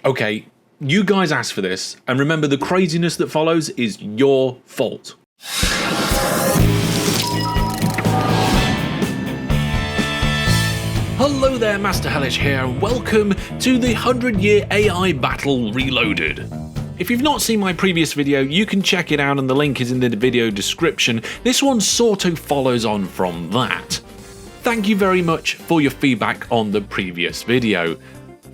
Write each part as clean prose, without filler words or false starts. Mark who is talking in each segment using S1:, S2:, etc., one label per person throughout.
S1: Okay, you guys asked for this, and remember the craziness that follows is your fault. Hello there, Master Hellish here, and welcome to the 100-year AI Battle Reloaded. If you've not seen my previous video, you can check it out and the link is in the video description. This one sort of follows on from that. Thank you very much for your feedback on the previous video.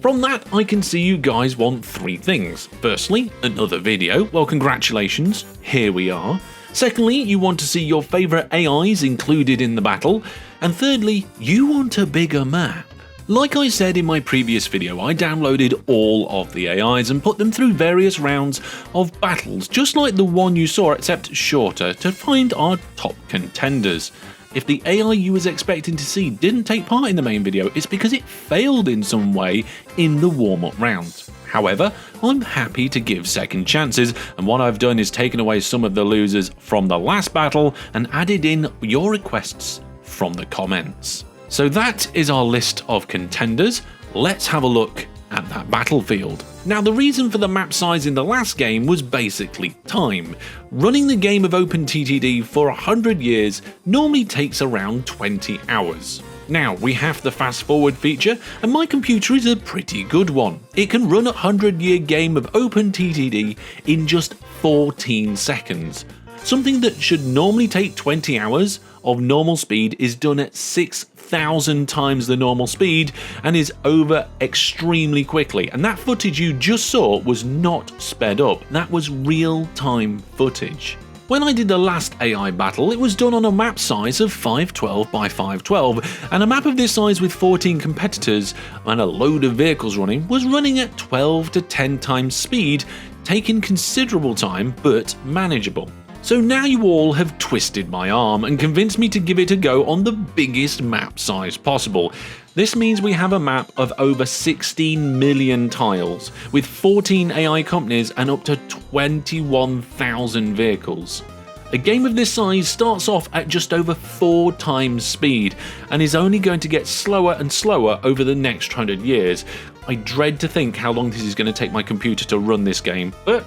S1: From that, I can see you guys want three things. Firstly, another video. Well, congratulations, here we are. Secondly, you want to see your favourite AIs included in the battle. And thirdly, you want a bigger map. Like I said in my previous video, I downloaded all of the AIs and put them through various rounds of battles, just like the one you saw, except shorter, to find our top contenders. If the AI you was expecting to see didn't take part in the main video, it's because it failed in some way in the warm-up rounds. However, I'm happy to give second chances, and what I've done is taken away some of the losers from the last battle and added in your requests from the comments. So that is our list of contenders. Let's have a look at that battlefield. Now, the reason for the map size in the last game was basically time. Running the game of OpenTTD for 100 years normally takes around 20 hours. Now, we have the fast forward feature, and my computer is a pretty good one. It can run a 100-year game of OpenTTD in just 14 seconds. Something that should normally take 20 hours of normal speed is done at 6,000 times the normal speed and is over extremely quickly. And that footage you just saw was not sped up. That was real-time footage. When I did the last AI battle, it was done on a map size of 512 by 512, and a map of this size with 14 competitors and a load of vehicles running was running at 12 to 10 times speed, taking considerable time but manageable. So now you all have twisted my arm and convinced me to give it a go on the biggest map size possible. This means we have a map of over 16 million tiles, with 14 AI companies and up to 21,000 vehicles. A game of this size starts off at just over 4 times speed, and is only going to get slower and slower over the next 100 years. I dread to think how long this is going to take my computer to run this game, but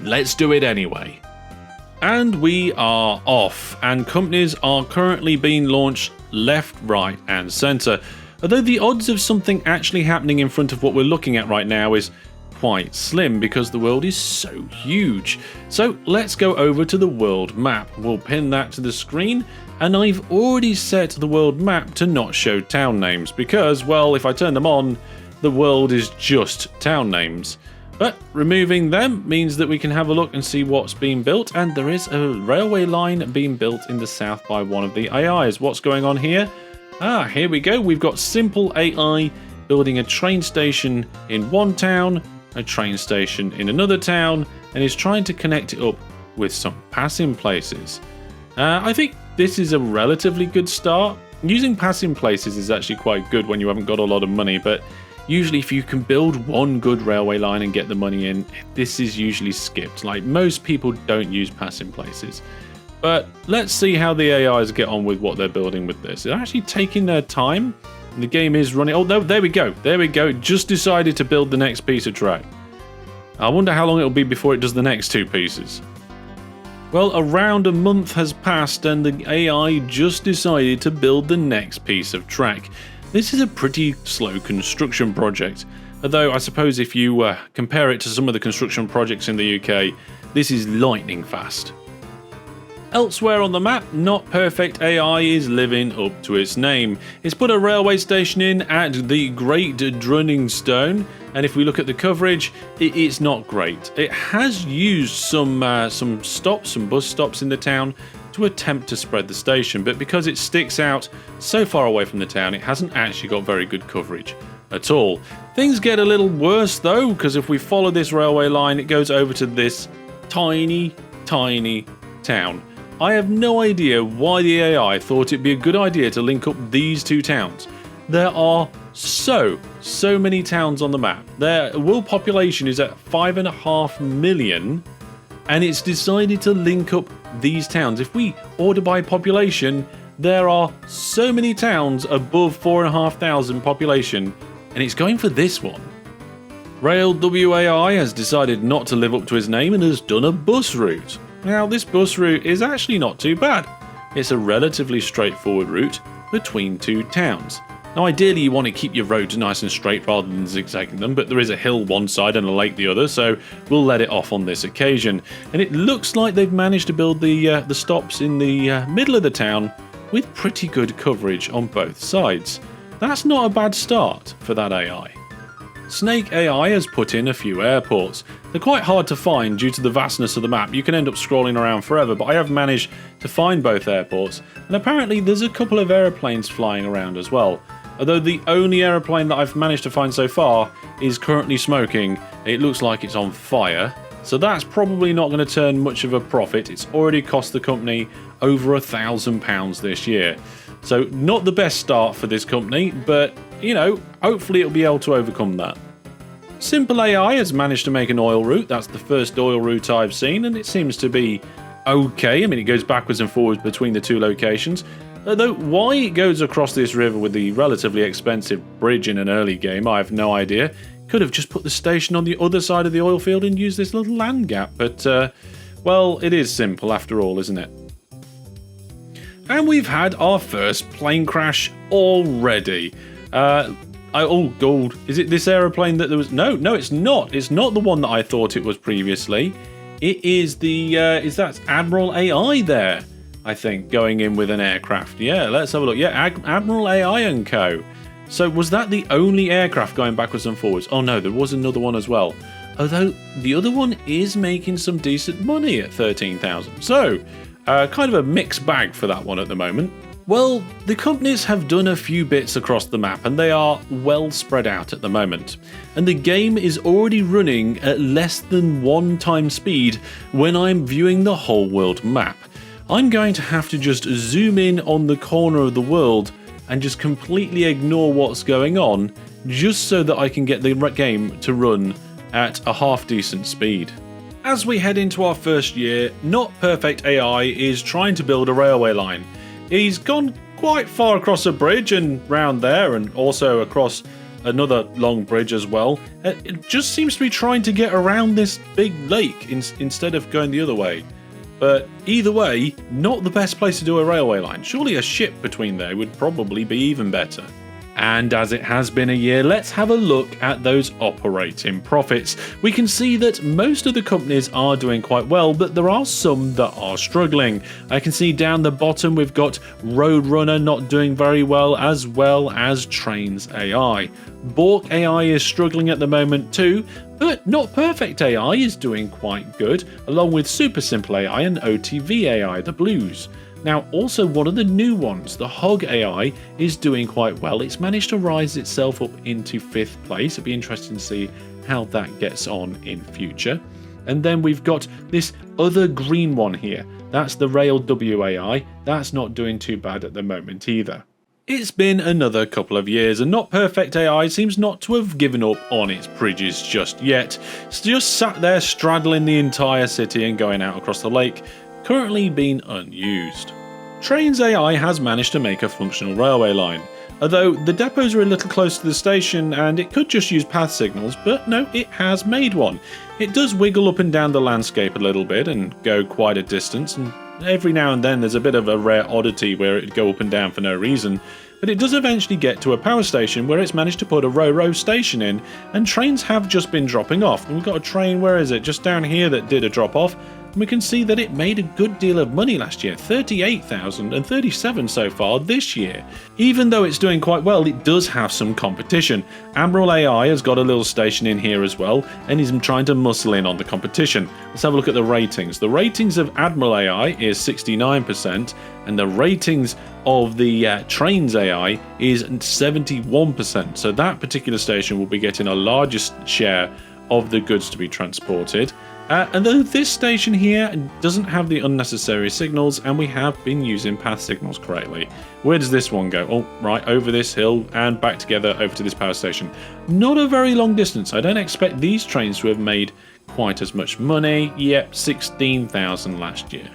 S1: let's do it anyway. And we are off, and companies are currently being launched left, right and centre, although the odds of something actually happening in front of what we're looking at right now is quite slim because the world is so huge. So let's go over to the world map. We'll pin that to the screen, and I've already set the world map to not show town names because, well, if I turn them on, the world is just town names. But removing them means that we can have a look and see what's being built, and there is a railway line being built in the south by one of the AIs. What's going on here? Here we go. We've got simple AI building a train station in one town, a train station in another town, and is trying to connect it up with some passing places. I think this is a relatively good start. Using passing places is actually quite good when you haven't got a lot of money, but usually if you can build one good railway line and get the money in, this is usually skipped. Like, most people don't use passing places. But let's see how the AIs get on with what they're building with this. They're actually taking their time. The game is running. Oh, no, there we go. There we go. It just decided to build the next piece of track. I wonder how long it'll be before it does the next two pieces. Well, around a month has passed and the AI just decided to build the next piece of track. This is a pretty slow construction project, although I suppose if you compare it to some of the construction projects in the UK, this is lightning fast. Elsewhere on the map, Not Perfect AI is living up to its name. It's put a railway station in at the Great Drunning Stone, and if we look at the coverage, it's not great. It has used some bus stops in the town to attempt to spread the station, but because it sticks out so far away from the town, it hasn't actually got very good coverage at all. Things get a little worse though, because if we follow this railway line, it goes over to this tiny town. I have no idea why the AI thought it'd be a good idea to link up these two towns. There are so many towns on the map. Their world population is at 5.5 million, and it's decided to link up these towns. If we order by population, there are so many towns above 4,500 population, and it's going for this one. Rail WAI has decided not to live up to his name and has done a bus route. Now, this bus route is actually not too bad. It's a relatively straightforward route between two towns. Now, ideally you want to keep your roads nice and straight rather than zigzagging them, but there is a hill one side and a lake the other, so we'll let it off on this occasion. And it looks like they've managed to build the stops in the middle of the town with pretty good coverage on both sides. That's not a bad start for that AI. Snake AI has put in a few airports. They're quite hard to find due to the vastness of the map. You can end up scrolling around forever, but I have managed to find both airports, and apparently there's a couple of aeroplanes flying around as well. Although the only aeroplane that I've managed to find so far is currently smoking. It looks like it's on fire, so that's probably not going to turn much of a profit. It's already cost the company over £1,000 this year. So not the best start for this company, but you know, hopefully it'll be able to overcome that. Simple AI has managed to make an oil route. That's the first oil route I've seen, and it seems to be okay. I mean, it goes backwards and forwards between the two locations. Although why it goes across this river with the relatively expensive bridge in an early game, I have no idea. Could have just put the station on the other side of the oil field and used this little land gap, but well, it is simple after all, isn't it? And we've had our first plane crash already. Oh, gold. Is it this aeroplane that there was? No, it's not. It's not the one that I thought it was previously. It is the, is that Admiral AI there, I think, going in with an aircraft. Yeah, let's have a look. Yeah, Admiral AI & Co. So was that the only aircraft going backwards and forwards? Oh no, there was another one as well. Although the other one is making some decent money at 13,000. So, kind of a mixed bag for that one at the moment. Well, the companies have done a few bits across the map and they are well spread out at the moment. And the game is already running at less than 1 time speed when I'm viewing the whole world map. I'm going to have to just zoom in on the corner of the world and just completely ignore what's going on just so that I can get the game to run at a half decent speed. As we head into our first year, Not Perfect AI is trying to build a railway line. He's gone quite far across a bridge and round there, and also across another long bridge as well. It just seems to be trying to get around this big lake instead of going the other way. But either way, not the best place to do a railway line. Surely a ship between there would probably be even better. And as it has been a year, let's have a look at those operating profits. We can see that most of the companies are doing quite well, but there are some that are struggling. I can see down the bottom we've got Roadrunner not doing very well as Trains AI. Bork AI is struggling at the moment too, but Not Perfect AI is doing quite good, along with Super Simple AI and OTV AI, the blues. Now, also one of the new ones, the Hog AI, is doing quite well. It's managed to rise itself up into 5th place. It'll be interesting to see how that gets on in future. And then we've got this other green one here. That's the Rail WAI. That's not doing too bad at the moment either. It's been another couple of years and Not Perfect AI seems not to have given up on its bridges just yet. It's just sat there straddling the entire city and going out across the lake, currently being unused. Trains AI has managed to make a functional railway line, although the depots are a little close to the station and it could just use path signals, but no, it has made one. It does wiggle up and down the landscape a little bit and go quite a distance, and every now and then there's a bit of a rare oddity where it'd go up and down for no reason, but it does eventually get to a power station where it's managed to put a Ro-Ro station in, and trains have just been dropping off. And we've got a train, where is it, just down here that did a drop off. And we can see that it made a good deal of money last year, 38,000 and 37 so far this year. Even though it's doing quite well, it does have some competition. Admiral AI has got a little station in here as well, and he's trying to muscle in on the competition. Let's have a look at the ratings. The ratings of Admiral AI is 69%, and the ratings of the Trains AI is 71%. So that particular station will be getting a largest share of the goods to be transported. And though this station here doesn't have the unnecessary signals, and we have been using path signals correctly. Where does this one go? Oh, right, over this hill and back together over to this power station. Not a very long distance. I don't expect these trains to have made quite as much money. Yep, 16,000 last year.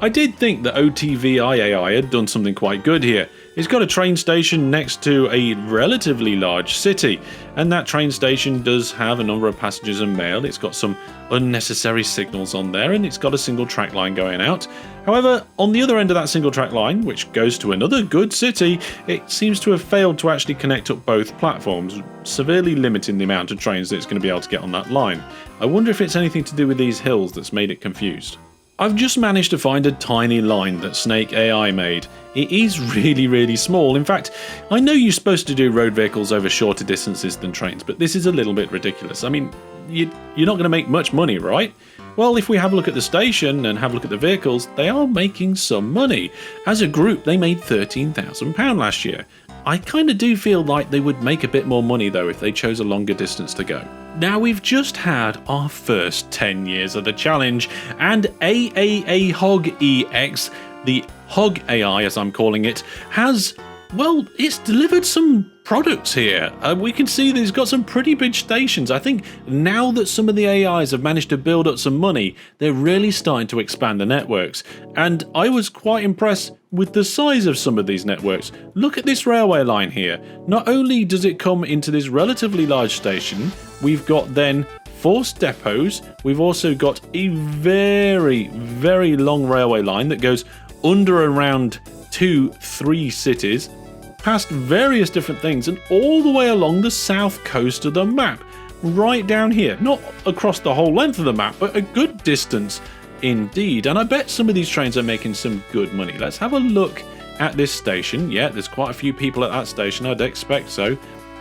S1: I did think that OTV AI had done something quite good here. It's got a train station next to a relatively large city, and that train station does have a number of passengers and mail. It's got some unnecessary signals on there, and it's got a single track line going out. However, on the other end of that single track line, which goes to another good city, it seems to have failed to actually connect up both platforms, severely limiting the amount of trains that it's going to be able to get on that line. I wonder if it's anything to do with these hills that's made it confused. I've just managed to find a tiny line that Snake AI made. It is really small. In fact, I know you're supposed to do road vehicles over shorter distances than trains, but this is a little bit ridiculous. I mean, you're not going to make much money, right? Well, if we have a look at the station and have a look at the vehicles, they are making some money. As a group, they made £13,000 last year. I kind of do feel like they would make a bit more money though if they chose a longer distance to go. Now, we've just had our first 10 years of the challenge, and AAA Hog EX, the Hog AI as I'm calling it, has, well, it's delivered some products here. We can see that it's got some pretty big stations. I think now that some of the AIs have managed to build up some money, they're really starting to expand the networks. And I was quite impressed with the size of some of these networks. Look at this railway line here. Not only does it come into this relatively large station, we've got then 4 depots. We've also got a very long railway line that goes under around 2-3 cities, past various different things, and all the way along the south coast of the map, right down here. Not across the whole length of the map, but a good distance indeed. And I bet some of these trains are making some good money. Let's have a look at this station. Yeah, there's quite a few people at that station, I'd expect so.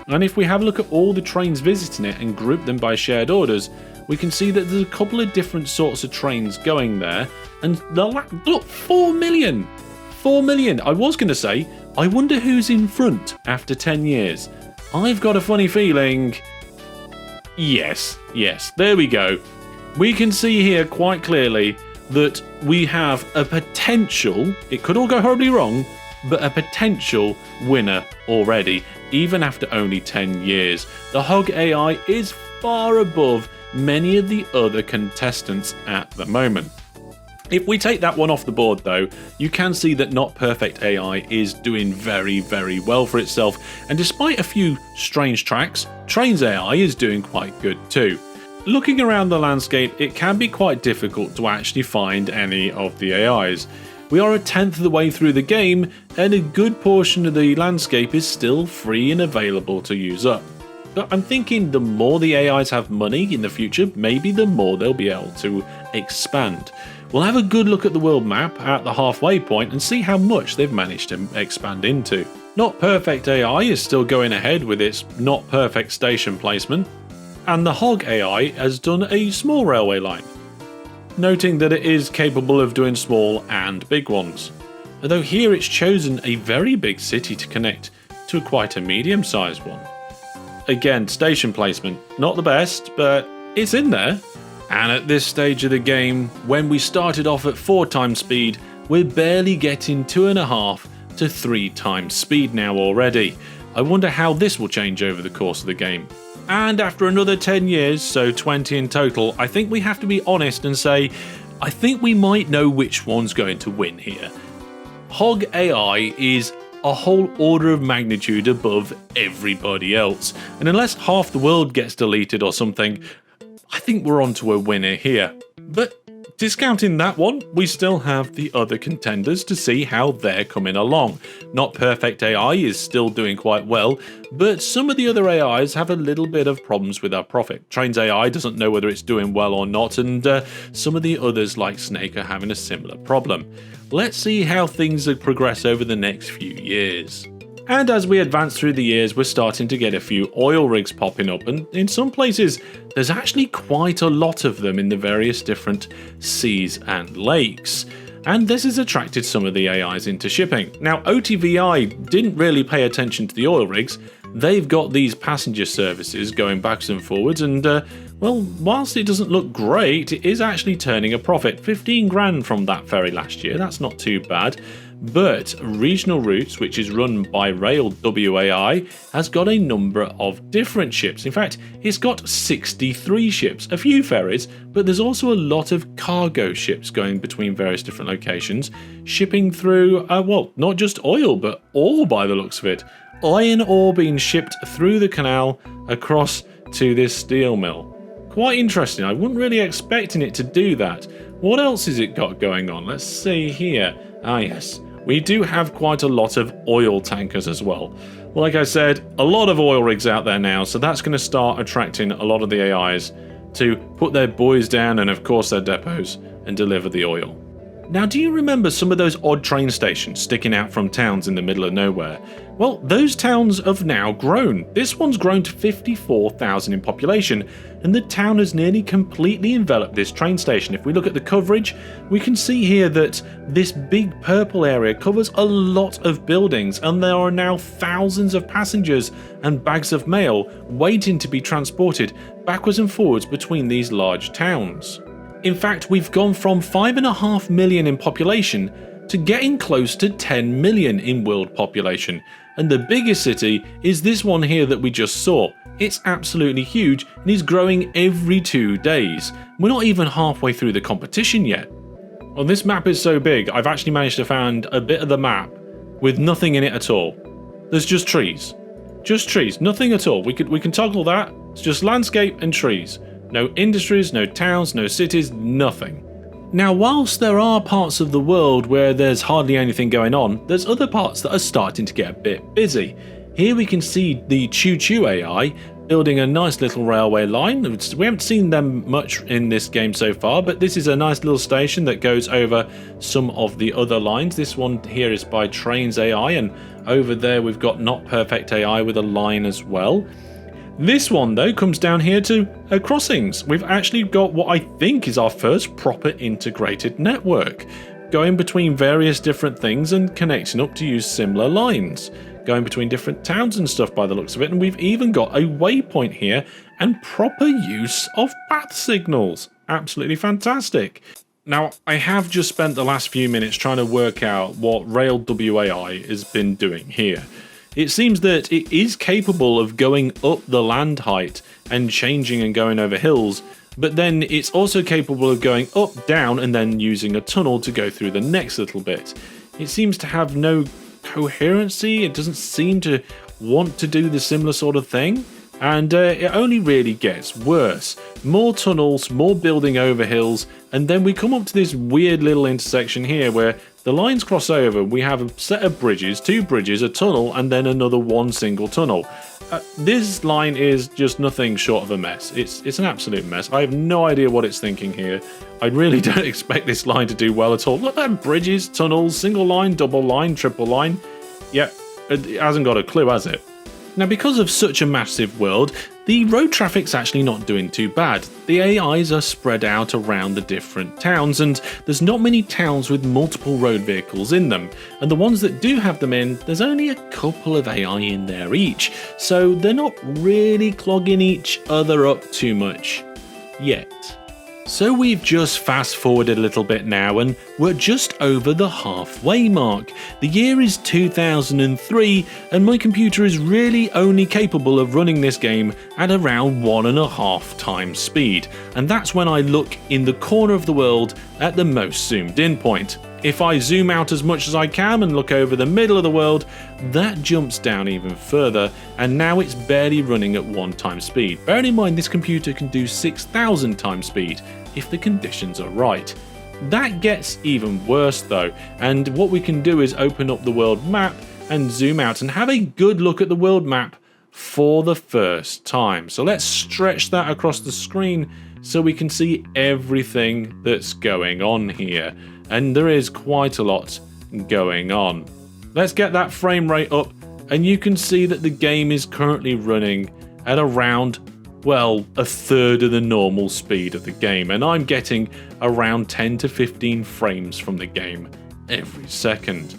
S1: And if we have a look at all the trains visiting it and group them by shared orders, we can see that there's a couple of different sorts of trains going there. And look, 4 million! 4 million! I was going to say, I wonder who's in front after 10 years. I've got a funny feeling... Yes, there we go. We can see here quite clearly that we have a potential, it could all go horribly wrong, but a potential winner already, even after only 10 years. The Hog AI is far above many of the other contestants at the moment. If we take that one off the board though, you can see that Not Perfect AI is doing very well for itself, and despite a few strange tracks, Trains AI is doing quite good too. Looking around the landscape, it can be quite difficult to actually find any of the AIs. We are a 10th of the way through the game, and a good portion of the landscape is still free and available to use up. But I'm thinking the more the AIs have money in the future, maybe the more they'll be able to expand. We'll have a good look at the world map at the halfway point and see how much they've managed to expand into. Not Perfect AI is still going ahead with its not perfect station placement, and the Hog AI has done a small railway line, noting that it is capable of doing small and big ones. Although here it's chosen a very big city to connect to quite a medium-sized one. Again, station placement, not the best, but it's in there. And at this stage of the game, when we started off at 4 times speed, we're barely getting 2.5 to 3 times speed now already. I wonder how this will change over the course of the game. And after another 10 years, so 20 in total, I think we have to be honest and say, I think we might know which one's going to win here. Hog AI is a whole order of magnitude above everybody else, and unless half the world gets deleted or something, I think we're onto a winner here. But discounting that one, we still have the other contenders to see how they're coming along. Not Perfect AI is still doing quite well, but some of the other AIs have a little bit of problems with our profit. Trains AI doesn't know whether it's doing well or not, and some of the others like Snake are having a similar problem. Let's see how things progress over the next few years. And as we advance through the years, we're starting to get a few oil rigs popping up, and in some places there's actually quite a lot of them in the various different seas and lakes. And this has attracted some of the AIs into shipping. Now, OTVI didn't really pay attention to the oil rigs. They've got these passenger services going backwards and forwards, and well, whilst it doesn't look great, it is actually turning a profit. 15 grand from that ferry last year, that's not too bad. But Regional Routes, which is run by Rail WAI, has got a number of different ships. In fact, it's got 63 ships, a few ferries, but there's also a lot of cargo ships going between various different locations, shipping through, well, not just oil, but ore by the looks of it. Iron ore being shipped through the canal across to this steel mill. Quite interesting. I wasn't really expecting it to do that. What else has it got going on? Let's see here. Ah, yes. We do have quite a lot of oil tankers as well. Like I said, a lot of oil rigs out there now, so that's going to start attracting a lot of the AIs to put their buoys down and of course their depots and deliver the oil. Now, do you remember some of those odd train stations sticking out from towns in the middle of nowhere? Well, those towns have now grown. This one's grown to 54,000 in population, and the town has nearly completely enveloped this train station. If we look at the coverage, we can see here that this big purple area covers a lot of buildings, and there are now thousands of passengers and bags of mail waiting to be transported backwards and forwards between these large towns. In fact, we've gone from 5.5 million in population to getting close to 10 million in world population, and the biggest city is this one here that we just saw. It's absolutely huge and is growing every 2 days. We're not even halfway through the competition yet. Well, this map is so big, I've actually managed to find a bit of the map with nothing in it at all. There's just trees. Just trees, nothing at all. We can toggle that. It's just landscape and trees. No industries, no towns, no cities, nothing. Now, whilst there are parts of the world where there's hardly anything going on, there's other parts that are starting to get a bit busy. Here we can see the Choo Choo AI building a nice little railway line. We haven't seen them much in this game so far, but this is a nice little station that goes over some of the other lines. This one here is by Trains AI, and over there we've got Not Perfect AI with a line as well. This one, though, comes down here to crossings. We've actually got what I think is our first proper integrated network, going between various different things and connecting up to use similar lines, going between different towns and stuff by the looks of it, and we've even got a waypoint here and proper use of path signals. Absolutely fantastic. Now, I have just spent the last few minutes trying to work out what Rail WAI has been doing here. It seems that it is capable of going up the land height and changing and going over hills, but then it's also capable of going up, down, and then using a tunnel to go through the next little bit. It seems to have no coherency. It doesn't seem to want to do the similar sort of thing, and it only really gets worse. More tunnels, more building over hills, and then we come up to this weird little intersection here where the lines cross over. We have a set of bridges, 2 bridges, a tunnel, and then another one single tunnel. This line is just nothing short of a mess. It's an absolute mess. I have no idea what it's thinking here. I really don't expect this line to do well at all. Look at bridges, tunnels, single line, double line, triple line. Yeah, it hasn't got a clue, has it? Now, because of such a massive world, the road traffic's actually not doing too bad. The AIs are spread out around the different towns, and there's not many towns with multiple road vehicles in them, and the ones that do have them in, there's only a couple of AI in there each, so they're not really clogging each other up too much yet. So we've just fast forwarded a little bit now, and we're just over the halfway mark. The year is 2003, and my computer is really only capable of running this game at around 1.5 times speed, and that's when I look in the corner of the world at the most zoomed in point. If I zoom out as much as I can and look over the middle of the world, that jumps down even further, and now it's barely running at 1 times speed. Bearing in mind this computer can do 6,000 times speed if the conditions are right. That gets even worse though, and what we can do is open up the world map and zoom out and have a good look at the world map for the first time. So let's stretch that across the screen so we can see everything that's going on here. And there is quite a lot going on. Let's get that frame rate up, and you can see that the game is currently running at around, well, a third of the normal speed of the game, and I'm getting around 10 to 15 frames from the game every second.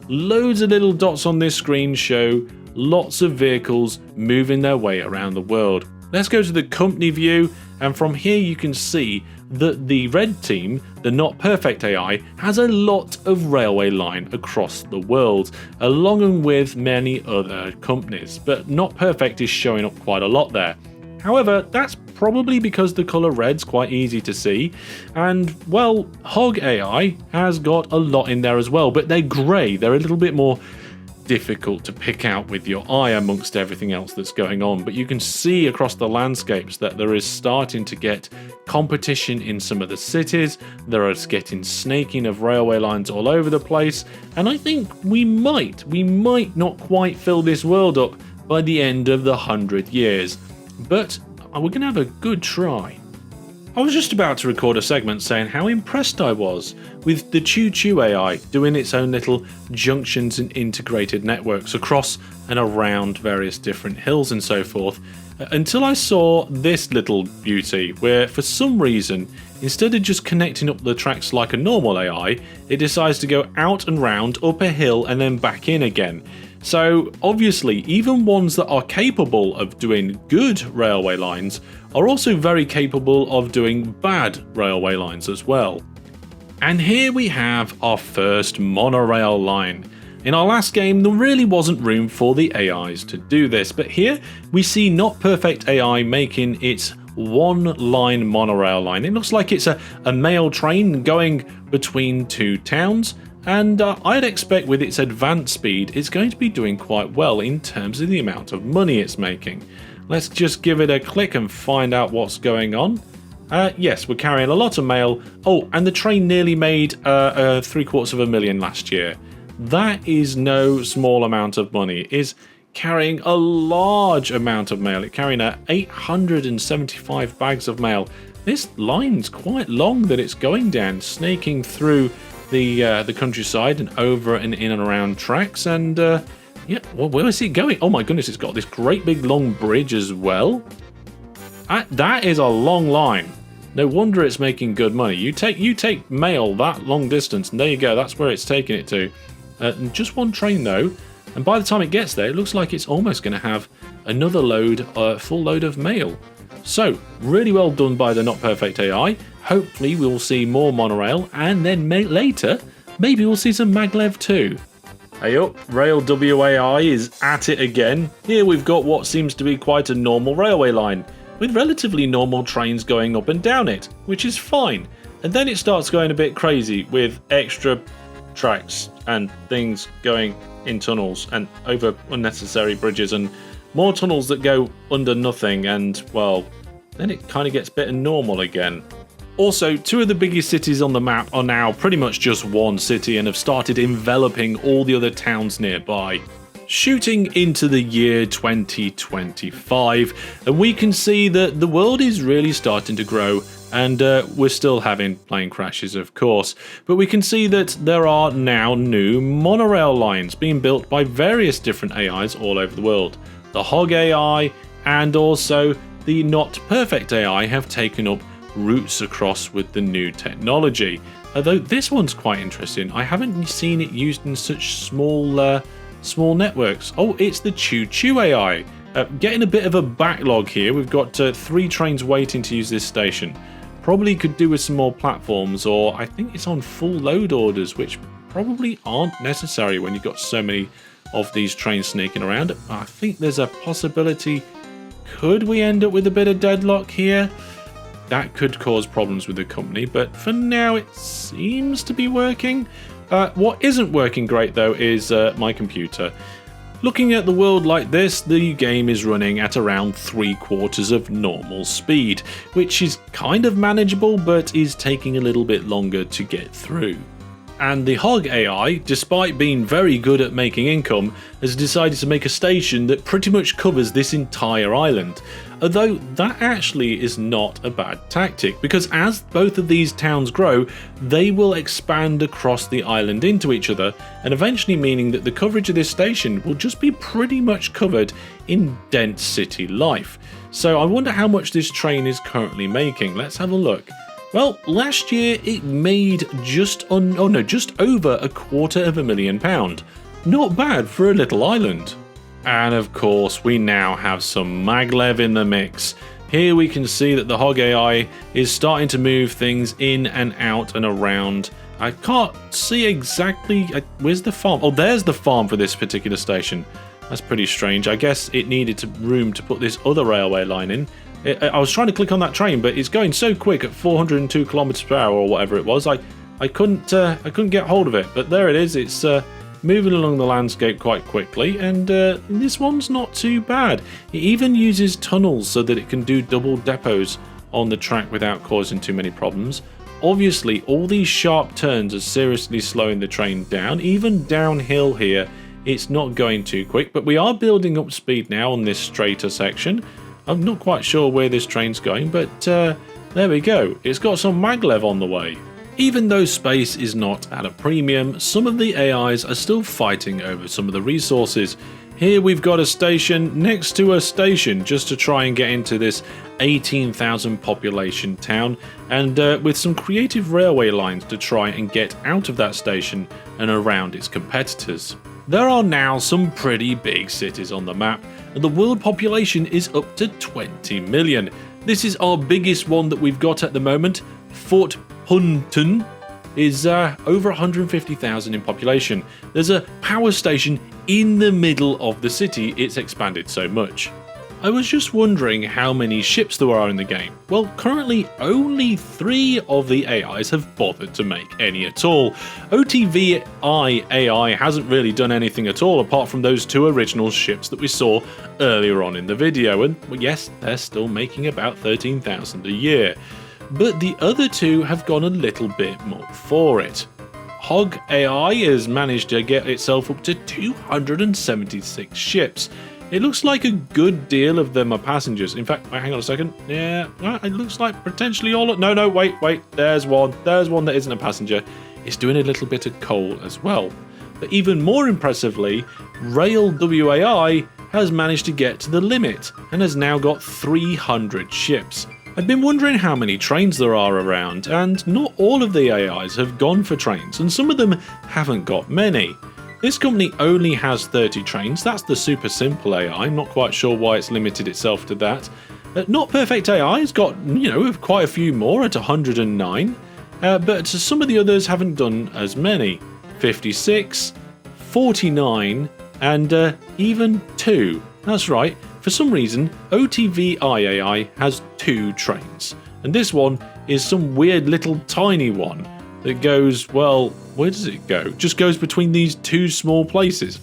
S1: Loads of little dots on this screen show lots of vehicles moving their way around the world. Let's go to the company view, and from here you can see that the red team, the Not Perfect AI, has a lot of railway line across the world, along with many other companies, but Not Perfect is showing up quite a lot there. However, that's probably because the colour red's quite easy to see, and well, Hog AI has got a lot in there as well, but they're grey, they're a little bit more difficult to pick out with your eye amongst everything else that's going on. But you can see across the landscapes that there is starting to get competition in some of the cities. There is getting snaking of railway lines all over the place, and I think we might not quite fill this world up by the end of the 100 years, but we're gonna have a good try. I was just about to record a segment saying how impressed I was with the Choo Choo AI doing its own little junctions and integrated networks across and around various different hills and so forth, until I saw this little beauty where for some reason, instead of just connecting up the tracks like a normal AI, it decides to go out and round, up a hill and then back in again. So obviously, even ones that are capable of doing good railway lines are also very capable of doing bad railway lines as well. And here we have our first monorail line. In our last game, there really wasn't room for the AIs to do this, but here we see Not Perfect AI making its one-line monorail line. It looks like it's a mail train going between two towns, and I'd expect with its advanced speed, it's going to be doing quite well in terms of the amount of money it's making. Let's just give it a click and find out what's going on. Yes, we're carrying a lot of mail. Oh, and the train nearly made $750,000 last year. That is no small amount of money. It is carrying a large amount of mail. It's carrying 875 bags of mail. This line's quite long that it's going down, snaking through the countryside and over and in and around tracks, and yeah, well, where is it going? Oh my goodness, it's got this great big long bridge as well. That is a long line. No wonder it's making good money. You take mail that long distance, and there you go. That's where it's taking it to. Just one train though, and by the time it gets there, it looks like it's almost going to have another load, full load of mail. So really well done by the Not Perfect AI. Hopefully we'll see more monorail, and then later maybe we'll see some Maglev too. Hey up, Rail WAI is at it again. Here we've got what seems to be quite a normal railway line, with relatively normal trains going up and down it, which is fine. And then it starts going a bit crazy with extra tracks and things going in tunnels and over unnecessary bridges and more tunnels that go under nothing, and well, then it kind of gets a bit normal again. Also, two of the biggest cities on the map are now pretty much just one city and have started enveloping all the other towns nearby. Shooting into the year 2025, and we can see that the world is really starting to grow, and we're still having plane crashes of course, but we can see that there are now new monorail lines being built by various different AIs all over the world. The Hog AI and also the Not Perfect AI have taken up routes across with the new technology. Although this one's quite interesting, I haven't seen it used in such small networks. Oh, it's the Choo Choo AI. Getting a bit of a backlog here. We've got 3 trains waiting to use this station. Probably could do with some more platforms, or I think it's on full load orders, which probably aren't necessary when you've got so many of these trains sneaking around. I think there's a possibility. Could we end up with a bit of deadlock here? That could cause problems with the company, but for now it seems to be working. What isn't working great though is my computer. Looking at the world like this, the game is running at around 3/4 of normal speed, which is kind of manageable, but is taking a little bit longer to get through. And the Hog AI, despite being very good at making income, has decided to make a station that pretty much covers this entire island. Although that actually is not a bad tactic, because as both of these towns grow, they will expand across the island into each other, and eventually meaning that the coverage of this station will just be pretty much covered in dense city life. So I wonder how much this train is currently making. Let's have a look. Well, last year it made just over £250,000. Not bad for a little island. And of course, we now have some Maglev in the mix. Here we can see that the Hog AI is starting to move things in and out and around. I can't see exactly, where's the farm? Oh, there's the farm for this particular station. That's pretty strange. I guess it needed room to put this other railway line in. I was trying to click on that train, but it's going so quick at 402 kilometers per hour or whatever it was. I couldn't get hold of it, but there it is. It's moving along the landscape quite quickly, and this one's not too bad. It even uses tunnels so that it can do double depots on the track without causing too many problems. Obviously, all these sharp turns are seriously slowing the train down. Even downhill here, it's not going too quick, but we are building up speed now on this straighter section. I'm not quite sure where this train's going, but there we go. It's got some maglev on the way. Even though space is not at a premium, some of the AIs are still fighting over some of the resources. Here we've got a station next to a station just to try and get into this 18,000 population town, and with some creative railway lines to try and get out of that station and around its competitors. There are now some pretty big cities on the map, and the world population is up to 20 million. This is our biggest one that we've got at the moment. Fort Hunton is over 150,000 in population. There's a power station in the middle of the city, it's expanded so much. I was just wondering how many ships there are in the game. Well, currently only 3 of the AIs have bothered to make any at all. OpenTTD AI hasn't really done anything at all apart from those 2 original ships that we saw earlier on in the video, and well, yes, they're still making about 13,000 a year. But the other 2 have gone a little bit more for it. Hog AI has managed to get itself up to 276 ships. It looks like a good deal of them are passengers. In fact, hang on a second. Yeah, it looks like potentially all... No, wait. There's one that isn't a passenger. It's doing a little bit of coal as well. But even more impressively, Rail WAI has managed to get to the limit and has now got 300 ships. I've been wondering how many trains there are around, and not all of the AIs have gone for trains, and some of them haven't got many. This company only has 30 trains. That's the super simple AI. I'm not quite sure why it's limited itself to that. Not Perfect AI has got, quite a few more at 109, but some of the others haven't done as many. 56, 49, and even 2. That's right. For some reason, OpenTTD AI has 2 trains, and this one is some weird little tiny one that goes, well, where does it go? Just goes between these 2 small places.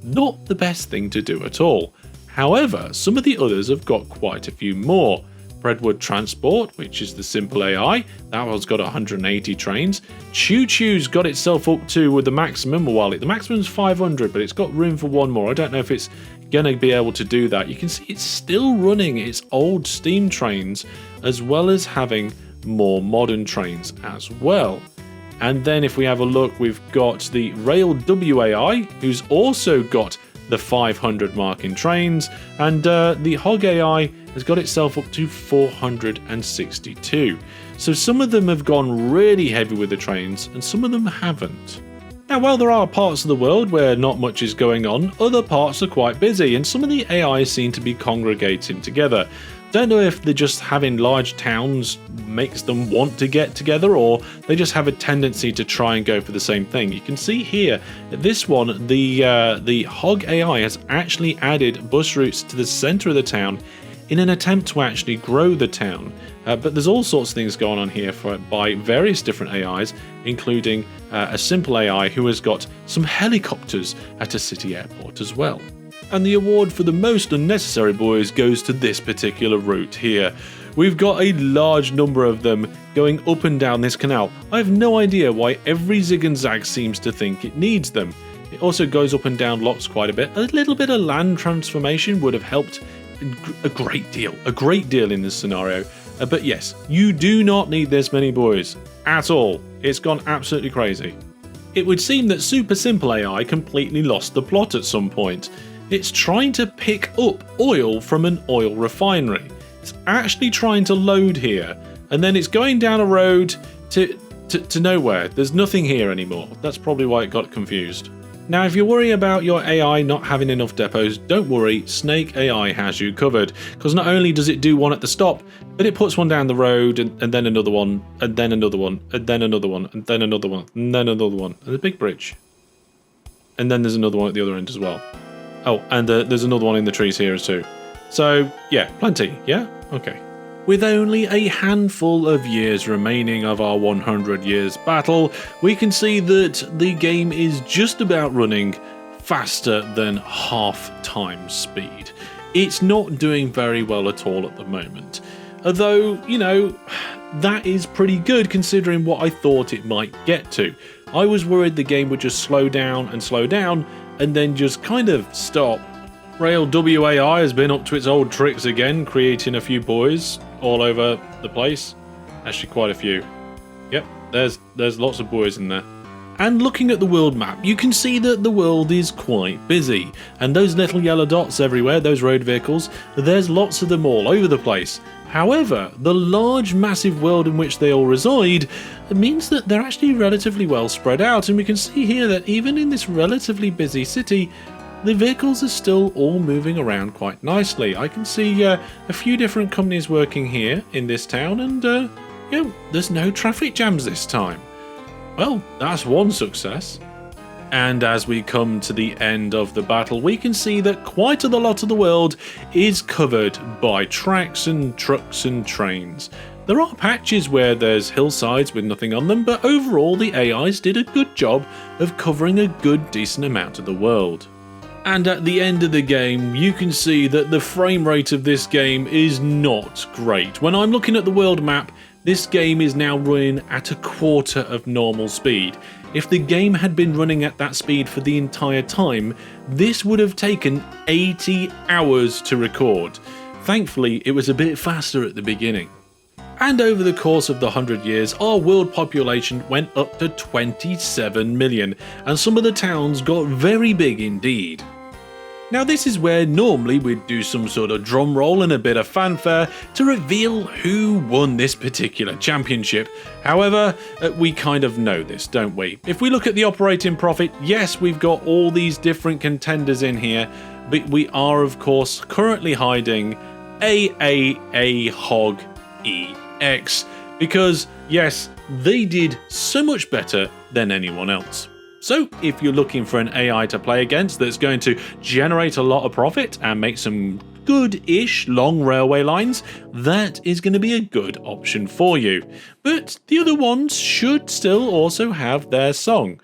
S1: Not the best thing to do at all. However, some of the others have got quite a few more. Breadwood Transport, which is the simple AI, that one's got 180 trains. Choo Choo's got itself up to with the maximum, well, the maximum's 500, but it's got room for 1 more. I don't know if it's gonna be able to do that. You can see it's still running its old steam trains, as well as having more modern trains as well. And then if we have a look, we've got the Rail WAI, who's also got the 500 mark in trains, and the Hog AI has got itself up to 462. So some of them have gone really heavy with the trains, and some of them haven't. Now, while there are parts of the world where not much is going on, other parts are quite busy, and some of the AIs seem to be congregating together. Don't know if they're just having large towns makes them want to get together, or they just have a tendency to try and go for the same thing. You can see here, this one, the Hog AI has actually added bus routes to the center of the town in an attempt to actually grow the town. But there's all sorts of things going on here by various different AIs, including a simple AI who has got some helicopters at a city airport as well. And the award for the most unnecessary boys goes to this particular route here. We've got a large number of them going up and down this canal. I have no idea why every zig and zag seems to think it needs them. It also goes up and down locks quite a bit. A little bit of land transformation would have helped a great deal in this scenario. But yes, you do not need this many buoys at all. It's gone absolutely crazy. It would seem that Super Simple AI completely lost the plot at some point. It's trying to pick up oil from an oil refinery. It's actually trying to load here, and then it's going down a road to nowhere. There's nothing here anymore. That's probably why it got confused. Now, if you worry about your AI not having enough depots, don't worry, Snake AI has you covered, because not only does it do one at the stop, but it puts one down the road, and then another one, and then another one, and then another one, and then another one, and then another one, and a big bridge. And then there's another one at the other end as well. Oh, and there's another one in the trees here too. So, yeah, plenty, yeah? Okay. With only a handful of years remaining of our 100 years battle, we can see that the game is just about running faster than half time speed. It's not doing very well at all at the moment. Although, you know, that is pretty good considering what I thought it might get to. I was worried the game would just slow down and then just kind of stop. Rail WAI has been up to its old tricks again, creating a few buoys all over the place. Actually, quite a few. Yep, there's lots of buoys in there. And looking at the world map, you can see that the world is quite busy. And those little yellow dots everywhere, those road vehicles, there's lots of them all over the place. However, the large, massive world in which they all reside means that they're actually relatively well spread out. And we can see here that even in this relatively busy city, the vehicles are still all moving around quite nicely. I can see a few different companies working here in this town, and you know, there's no traffic jams this time. Well, that's one success. And as we come to the end of the battle, we can see that quite a lot of the world is covered by tracks and trucks and trains. There are patches where there's hillsides with nothing on them, but overall the AIs did a good job of covering a good decent amount of the world. And at the end of the game, you can see that the frame rate of this game is not great. When I'm looking at the world map, this game is now running at a quarter of normal speed. If the game had been running at that speed for the entire time, this would have taken 80 hours to record. Thankfully, it was a bit faster at the beginning. And over the course of the 100 years, our world population went up to 27 million, and some of the towns got very big indeed. Now this is where normally we'd do some sort of drum roll and a bit of fanfare to reveal who won this particular championship. However, we kind of know this, don't we? If we look at the operating profit, yes, we've got all these different contenders in here, but we are of course currently hiding AAA Hog EX, because yes, they did so much better than anyone else. So if you're looking for an AI to play against that's going to generate a lot of profit and make some good-ish long railway lines, that is going to be a good option for you. But the other ones should still also have their song.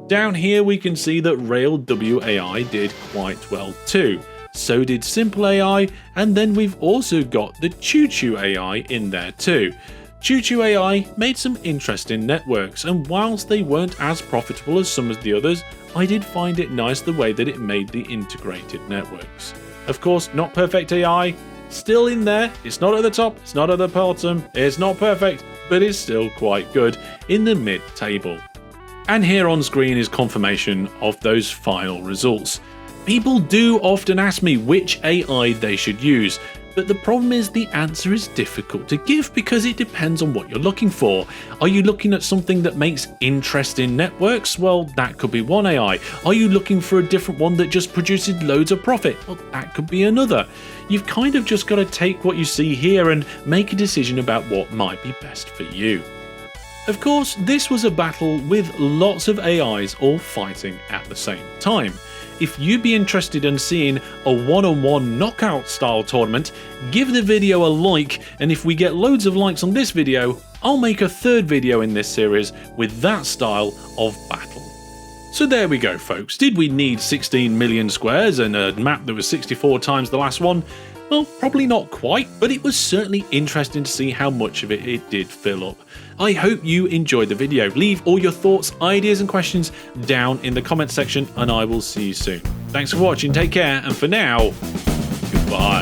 S1: Down here we can see that Rail WAI did quite well too. So did Simple AI, and then we've also got the Choo Choo AI in there too. Choo Choo AI made some interesting networks, and whilst they weren't as profitable as some of the others, I did find it nice the way that it made the integrated networks. Of course, not perfect AI, still in there, it's not at the top, it's not at the bottom, it's not perfect, but it's still quite good in the mid-table. And here on screen is confirmation of those final results. People do often ask me which AI they should use, but the problem is the answer is difficult to give because it depends on what you're looking for. Are you looking at something that makes interesting networks? Well, that could be one AI. Are you looking for a different one that just produces loads of profit? Well, that could be another. You've kind of just got to take what you see here and make a decision about what might be best for you. Of course, this was a battle with lots of AIs all fighting at the same time. If you'd be interested in seeing a one-on-one knockout style tournament, give the video a like, and if we get loads of likes on this video, I'll make a third video in this series with that style of battle. So there we go folks, did we need 16 million squares and a map that was 64 times the last one? Well, probably not quite, but it was certainly interesting to see how much of it did fill up. I hope you enjoyed the video. Leave all your thoughts, ideas and questions down in the comment section and I will see you soon. Thanks for watching, take care, and for now, goodbye.